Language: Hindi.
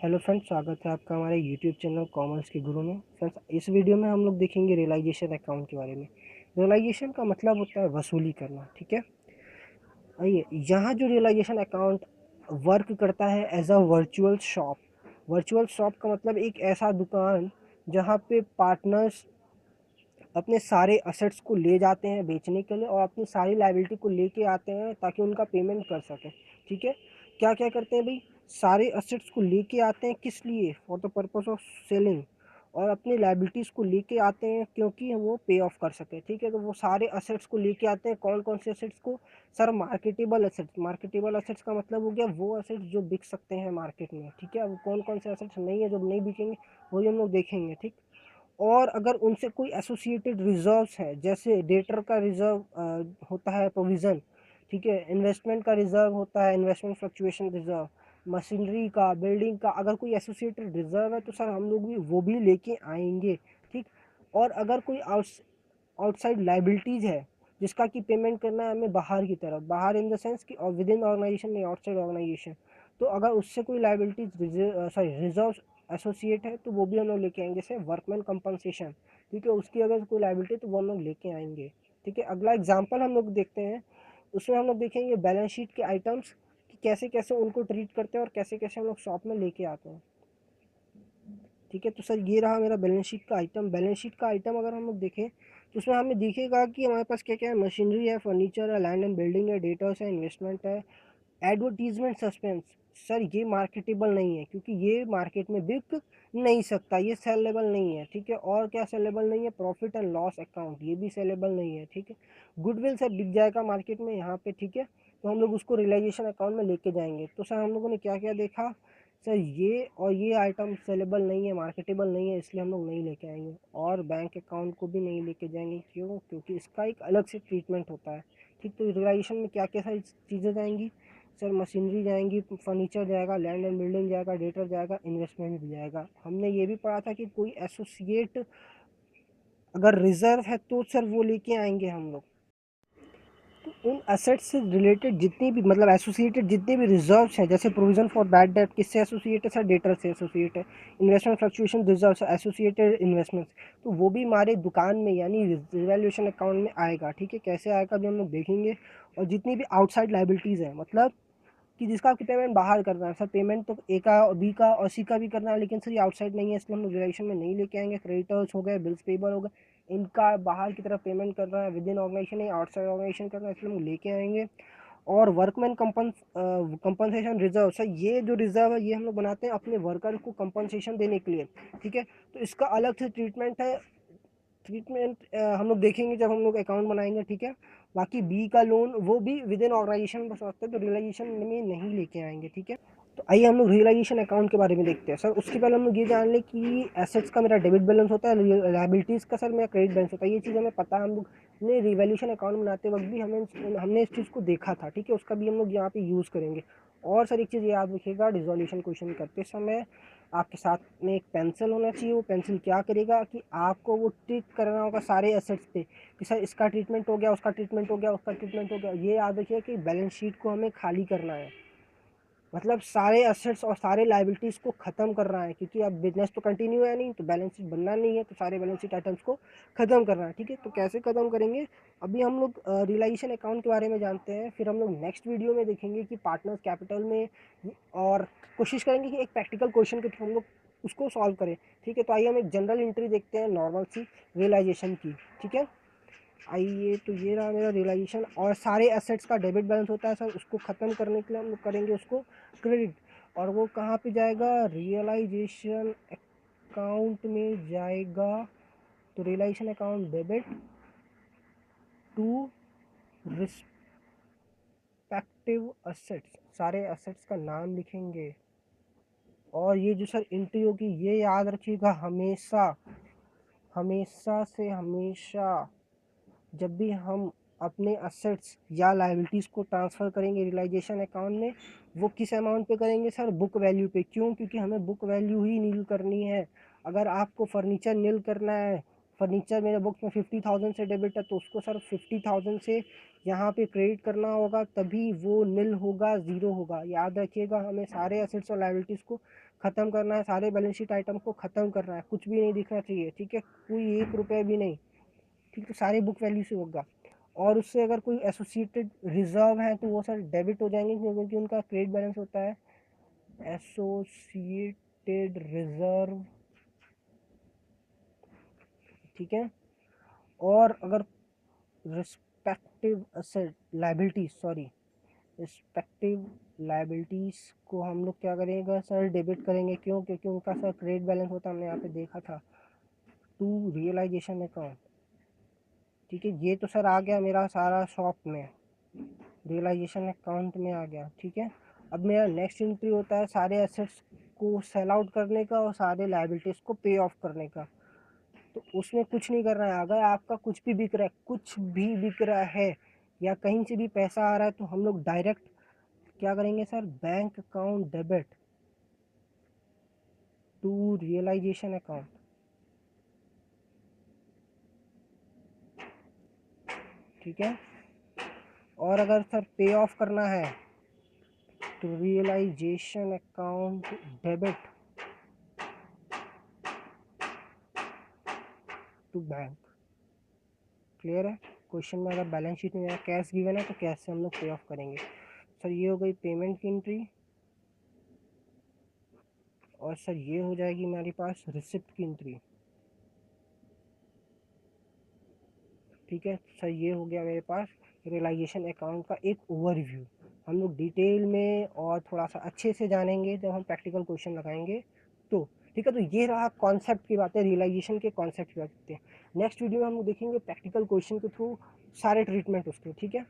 हेलो फ्रेंड्स, स्वागत है आपका हमारे यूट्यूब चैनल कॉमर्स के गुरु में। फ्रेंड्स, इस वीडियो में हम लोग देखेंगे रियलाइजेशन अकाउंट के बारे में। रियलाइजेशन का मतलब होता है वसूली करना, ठीक है। आइए, यहाँ जो रियलाइजेशन अकाउंट वर्क करता है as a virtual shop. Virtual shop का मतलब एक ऐसा दुकान जहाँ पे पार्टनर्स अपने सारे असेट्स को ले जाते हैं बेचने के लिए और अपनी सारी लायबिलिटी को लेके आते हैं ताकि उनका पेमेंट कर सकें, ठीक है। क्या क्या करते हैं भाई, सारे असेट्स को लेके आते हैं, किस लिए? For the purpose of selling. और अपनी लायबिलिटीज़ को लेके आते हैं क्योंकि वो पे ऑफ कर सके, ठीक है। तो वो सारे असेट्स को लेके आते हैं। कौन कौन से असेट्स को? Sir, marketable assets. Marketable assets का मतलब हो गया वो असेट्स जो बिक सकते हैं मार्केट में, ठीक है। वो कौन कौन से असेट्स नहीं है जो नहीं बिकेंगे, वही हम लोग देखेंगे, ठीक। और अगर उनसे कोई एसोसिएटेड रिजर्व्स है, जैसे डेटर का रिजर्व होता है प्रोविज़न, ठीक है। इन्वेस्टमेंट का रिजर्व होता है इन्वेस्टमेंट फ्लक्चुएशन रिजर्व। मशीनरी का, बिल्डिंग का अगर कोई एसोसिएटेड रिजर्व है तो सर हम लोग भी वो भी लेके आएंगे, ठीक। और अगर कोई आउटसाइड लाइबिलिटीज़ है जिसका कि पेमेंट करना है हमें बाहर की तरफ, बाहर इन द सेंस कि और विद इन ऑर्गेनाइजेशन नहीं, आउटसाइड ऑर्गेनाइजेशन। तो अगर उससे कोई लाइबिलिटीज रिजर्व एसोसिएट है तो वो भी हम लोग लेके आएंगे। जैसे वर्कमैन कंपनसेशन, ठीक है, उसकी अगर कोई लाइबिलिटी तो वो हम लोग लेके आएंगे, ठीक है। अगला एग्जाम्पल हम लोग देखते हैं, उसमें हम लोग देखेंगे बैलेंस शीट के आइटम्स कि कैसे कैसे उनको ट्रीट करते हैं और कैसे कैसे हम लोग शॉप में लेके आते हैं, ठीक है। तो सर ये रहा मेरा बैलेंस शीट का आइटम। बैलेंस शीट का आइटम अगर हम लोग देखें तो उसमें हमें दिखेगा कि हमारे पास क्या क्या है। मशीनरी है, फर्नीचर है, लैंड एंड बिल्डिंग है, डेटर्स है, इन्वेस्टमेंट है। एडवर्टीजमेंट सस्पेंस, सर ये मार्केटेबल नहीं है क्योंकि ये मार्केट में बिक नहीं सकता, ये सेलेबल नहीं है, ठीक है। और क्या सेलेबल नहीं है? प्रॉफिट एंड लॉस अकाउंट, ये भी सेलेबल नहीं है, ठीक है। गुडविल सर बिक जाएगा मार्केट में यहाँ पे, ठीक है। तो हम लोग उसको रियलाइजेशन अकाउंट में लेके जाएंगे। तो सर हम लोगों ने क्या क्या देखा? सर ये और ये आइटम सेलेबल नहीं है, मार्केटेबल नहीं है, इसलिए हम लोग नहीं लेके आएंगे। और बैंक अकाउंट को भी नहीं लेके जाएंगे, क्यों? क्योंकि इसका एक अलग से ट्रीटमेंट होता है, ठीक। तो रियलाइजेशन में क्या क्या सारी चीज़ें जाएंगी? सर मशीनरी जाएंगी, फर्नीचर जाएगा, लैंड एंड बिल्डिंग जाएगा, डेटर जाएगा, इन्वेस्टमेंट भी जाएगा। हमने ये भी पढ़ा था कि कोई एसोसिएट अगर रिजर्व है तो सर वो लेके आएंगे हम लोग। तो उन एसेट्स से रिलेटेड जितनी भी मतलब एसोसिएटेड जितने भी रिजर्व्स हैं, जैसे प्रोविजन फॉर बैड डेट किससे एसोसिएट है? सर डेटर से एसोसिएट है। इन्वेस्टमेंट फ्लक्चुएशन रिजर्व से एसोसिएटेड इन्वेस्टमेंट्स, तो वो भी हमारे दुकान में यानी रिवैल्यूएशन अकाउंट में आएगा, ठीक है। कैसे आएगा भी हम लोग देखेंगे। और जितनी भी आउटसाइड लाइबिलिटीज़ है, मतलब कि जिसका आपकी पेमेंट बाहर करना है, सर पेमेंट तो ए का, बी का और सी का भी करना है, लेकिन सर ये आउटसाइड नहीं है इसलिए हम लोग रिलेशन में नहीं लेके आएंगे। क्रेडिटर्स हो गए, बिल्स पेबल हो गए, इनका बाहर की तरफ पेमेंट करना है, विद इन ऑर्गेनाइजेशन या आउटसाइड ऑर्गेनाइजेशन करना है, इसलिए हम लेके आएंगे। और वर्कमैन कंपनसेशन रिजर्व, सर ये जो रिजर्व है ये हम लोग बनाते हैं अपने वर्कर को कंपनसेशन देने के लिए, ठीक है। तो इसका अलग से ट्रीटमेंट है। ट्रीटमेंट हम लोग देखेंगे जब हम लोग अकाउंट बनाएंगे, ठीक है। बाकी बी का लोन वो भी विद इन ऑर्गेनाइजेशन बस सकते हैं, तो रियलाइजेशन में नहीं लेके आएंगे, ठीक है। तो आइए हम लोग रियलाइजेशन अकाउंट के बारे में देखते हैं। सर उसके पहले हम लोग ये जान लें कि एसेट्स का मेरा डेबिट बैलेंस होता है, लाइबिलिटीज़ का सर मेरा क्रेडिट बैलेंस होता है। ये चीज़ हमें पता है, हम लोग ने रिवैल्यूएशन अकाउंट बनाते वक्त भी हमने इस चीज़ को देखा था, ठीक है। उसका भी हम लोग यहाँ पे यूज़ करेंगे। और सर एक चीज़ याद रखिएगा, रिजोल्यूशन क्वेश्चन करते समय आपके साथ में एक पेंसिल होना चाहिए। वो पेंसिल क्या करेगा कि आपको वो ट्रीट करना होगा सारे एसेट्स पे कि सर इसका ट्रीटमेंट हो गया, उसका ट्रीटमेंट हो गया, उसका ट्रीटमेंट हो गया। ये याद रखिए कि बैलेंस शीट को हमें खाली करना है, मतलब सारे एसेट्स और सारे लाइबिलिटीज़ को ख़त्म कर रहा है, क्योंकि अब बिजनेस तो कंटिन्यू है नहीं, तो बैलेंस शीट बनना नहीं है, तो सारे बैलेंस शीट आइटम्स को ख़त्म करना है, ठीक है। तो कैसे ख़त्म करेंगे, अभी हम लोग रियलाइजेशन अकाउंट के बारे में जानते हैं, फिर हम लोग नेक्स्ट वीडियो में देखेंगे कि पार्टनर्स कैपिटल में, और कोशिश करेंगे कि एक प्रैक्टिकल क्वेश्चन के थ्रू हम लोग उसको सॉल्व करें, ठीक है। तो आइए हम एक जनरल एंट्री देखते हैं नॉर्मल सी रियलाइजेशन की, ठीक है। आइए, तो ये रहा मेरा रियलाइजेशन। और सारे एसेट्स का डेबिट बैलेंस होता है सर, उसको ख़त्म करने के लिए हम लोग करेंगे उसको क्रेडिट। और वो कहाँ पे जाएगा? रियलाइजेशन अकाउंट में जाएगा। तो realisation account debit to respective assets, सारे एसेट्स का नाम लिखेंगे। और ये जो सर एंट्री होगी ये याद रखिएगा, हमेशा हमेशा से हमेशा जब भी हम अपने असेट्स या लायबिलिटीज़ को ट्रांसफ़र करेंगे रियलाइजेशन अकाउंट में, वो किस अमाउंट पे करेंगे सर? बुक वैल्यू पे। क्यों? क्योंकि हमें बुक वैल्यू ही नील करनी है। अगर आपको फर्नीचर नील करना है, फर्नीचर मेरे बुक्स में 50,000 से डेबिट है, तो उसको सर 50,000 से यहाँ पे क्रेडिट करना होगा, तभी वो नील होगा, ज़ीरो होगा। याद रखिएगा, हमें सारे एसेट्स और लायबिलिटीज़ को ख़त्म करना है, सारे बैलेंस शीट आइटम को ख़त्म करना है, कुछ भी नहीं दिखना चाहिए, ठीक है, कोई 1 रुपये भी नहीं, ठीक, तो सारे बुक वैल्यू से होगा। और उससे अगर कोई एसोसिएटेड रिजर्व है तो वो सर डेबिट हो जाएंगे, क्योंकि उनका क्रेडिट बैलेंस होता है। एसोसिएटेड रिजर्व, ठीक है। और अगर respective asset liabilities, sorry, respective liabilities को हम लोग क्या करेंगे सर, डेबिट करेंगे। क्यों? क्योंकि उनका सर क्रेडिट बैलेंस होता है, हमने यहाँ पे देखा था, टू रियलाइजेशन अकाउंट, ठीक है। ये तो सर आ गया मेरा सारा शॉप में, रियलाइजेशन अकाउंट में आ गया, ठीक है। अब मेरा नेक्स्ट एंट्री होता है सारे एसेट्स को सेल आउट करने का और सारे लायबिलिटीज़ को पे ऑफ करने का। तो उसमें कुछ नहीं करना है, अगर आपका कुछ भी बिक रहा है, कुछ भी बिक रहा है या कहीं से भी पैसा आ रहा है, तो हम लोग डायरेक्ट क्या करेंगे sir, bank account debit to realisation account, ठीक है। और अगर सर पे ऑफ करना है तो realisation account debit to bank. Clear है? क्वेश्चन में अगर बैलेंस शीट में कैश गिवन है तो कैश से हम लोग पे ऑफ करेंगे। सर ये हो गई पेमेंट की एंट्री, और सर ये हो जाएगी हमारे पास रिसिप्ट की एंट्री, ठीक है। सर ये हो गया मेरे पास रियलाइजेशन अकाउंट का एक ओवरव्यू। हम लोग डिटेल में और थोड़ा सा अच्छे से जानेंगे जब हम प्रैक्टिकल क्वेश्चन लगाएंगे तो, ठीक है। तो ये रहा कॉन्सेप्ट की बातें, रियलाइजेशन के कॉन्सेप्ट की बातें। नेक्स्ट वीडियो में हम लोग देखेंगे प्रैक्टिकल क्वेश्चन के थ्रू सारे ट्रीटमेंट उसके, ठीक है।